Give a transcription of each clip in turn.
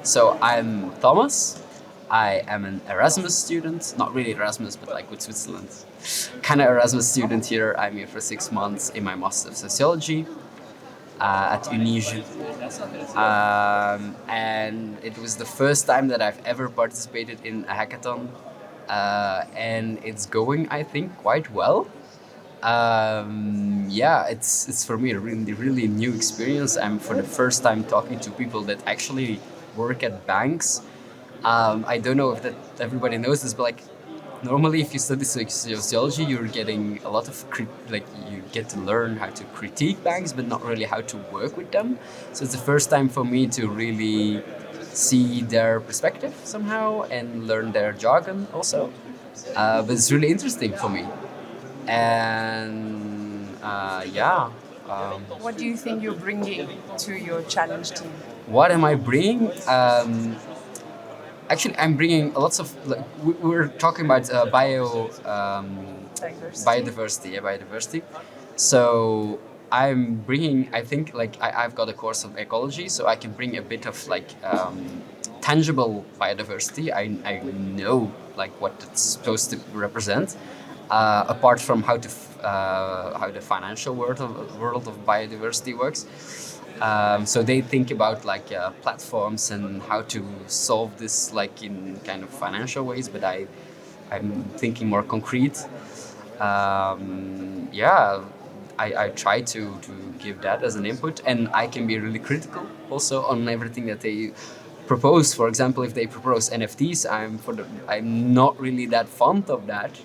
So I'm Thomas. I am an Erasmus student, not really Erasmus, but like with Switzerland. Kind of Erasmus student here. I'm here for 6 months in my Master of Sociology at UNIGE. And it was the first time that I've ever participated in a hackathon. And it's going, I think, quite well. Yeah, it's for me a really new experience. I'm for the first time talking to people that actually work at banks. I don't know if that everybody knows this, but like normally if you study sociology, you're getting a lot of you get to learn how to critique banks, but not really how to work with them. So it's the first time for me to really see their perspective somehow and learn their jargon also. But it's really interesting for me. And yeah. What do you think you're bringing to your challenge team? What am I bringing? Actually, I'm bringing lots of. We're talking about biodiversity. Yeah, biodiversity. So I'm bringing. I think I've got a course of ecology, so I can bring a bit of tangible biodiversity. I know what it's supposed to represent. Apart from how the financial world of biodiversity works. So they think about platforms and how to solve this in kind of financial ways, but I'm thinking more concrete. Yeah, I try to give that as an input, and I can be really critical also on everything that they propose. For example, if they propose NFTs, I'm not really that fond of that.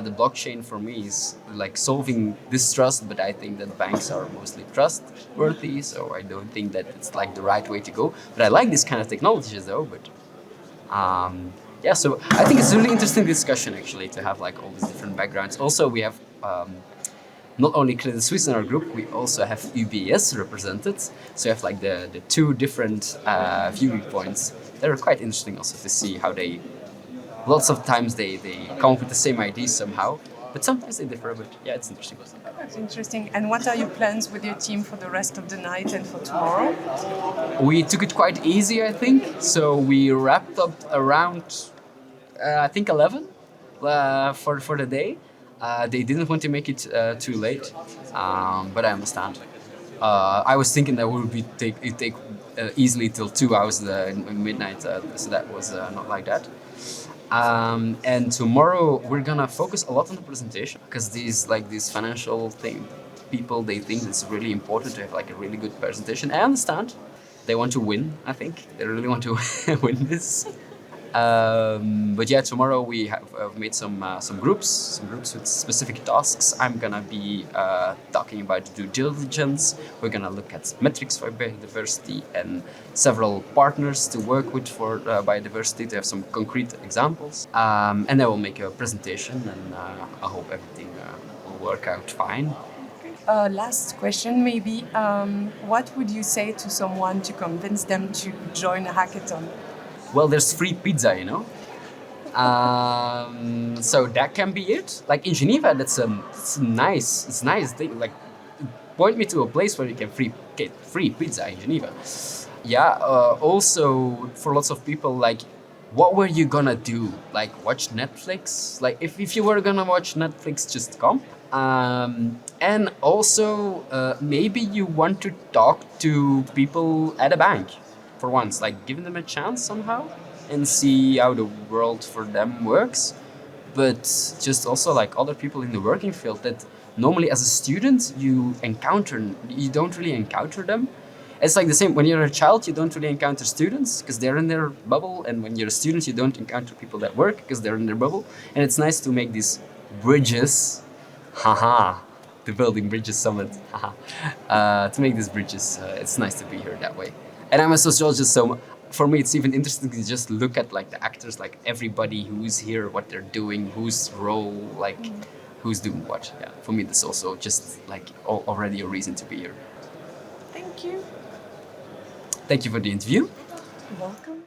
The blockchain for me is solving distrust, but I think that banks are mostly trustworthy, so I don't think that it's the right way to go. But I like this kind of technologies though. But yeah, so I think it's a really interesting discussion actually to have all these different backgrounds. Also, we have not only Credit Suisse in our group, we also have UBS represented. So you have the two different viewpoints. They're quite interesting also to see how they. Lots of times they come up with the same ideas somehow, but sometimes they differ. But yeah, it's interesting. That's interesting. And what are your plans with your team for the rest of the night and for tomorrow? We took it quite easy, I think. So we wrapped up around, I think 11 for the day. They didn't want to make it too late, but I understand. I was thinking that it take easily till 2 hours in midnight, so that was not like that. And tomorrow we're gonna focus a lot on the presentation because these financial people, they think it's really important to have a really good presentation. I understand they want to win. I think they really want to win this. But yeah, tomorrow we have made some groups with specific tasks. I'm gonna be talking about due diligence. We're gonna look at metrics for biodiversity and several partners to work with for biodiversity to have some concrete examples. And then we'll make a presentation, and I hope everything will work out fine. Last question, maybe. What would you say to someone to convince them to join a hackathon? Well, there's free pizza, you know. So that can be it. In Geneva, it's a nice thing. Point me to a place where you can get free pizza in Geneva. Yeah. Also, for lots of people, what were you gonna do? Watch Netflix? If you were gonna watch Netflix, just come. And also, maybe you want to talk to people at a bank. For once, giving them a chance somehow and see how the world for them works. But just also other people in the working field that normally as a student you don't really encounter them. It's the same when you're a child, you don't really encounter students because they're in their bubble, and when you're a student you don't encounter people that work because they're in their bubble. And it's nice to make these bridges, the Building Bridges Summit, to make these bridges. It's nice to be here that way. And I'm a sociologist, so for me it's even interesting to just look at the actors, everybody who's here, what they're doing, whose role, who's doing what. Yeah, for me that's also just already a reason to be here. Thank you. Thank you for the interview. You're welcome.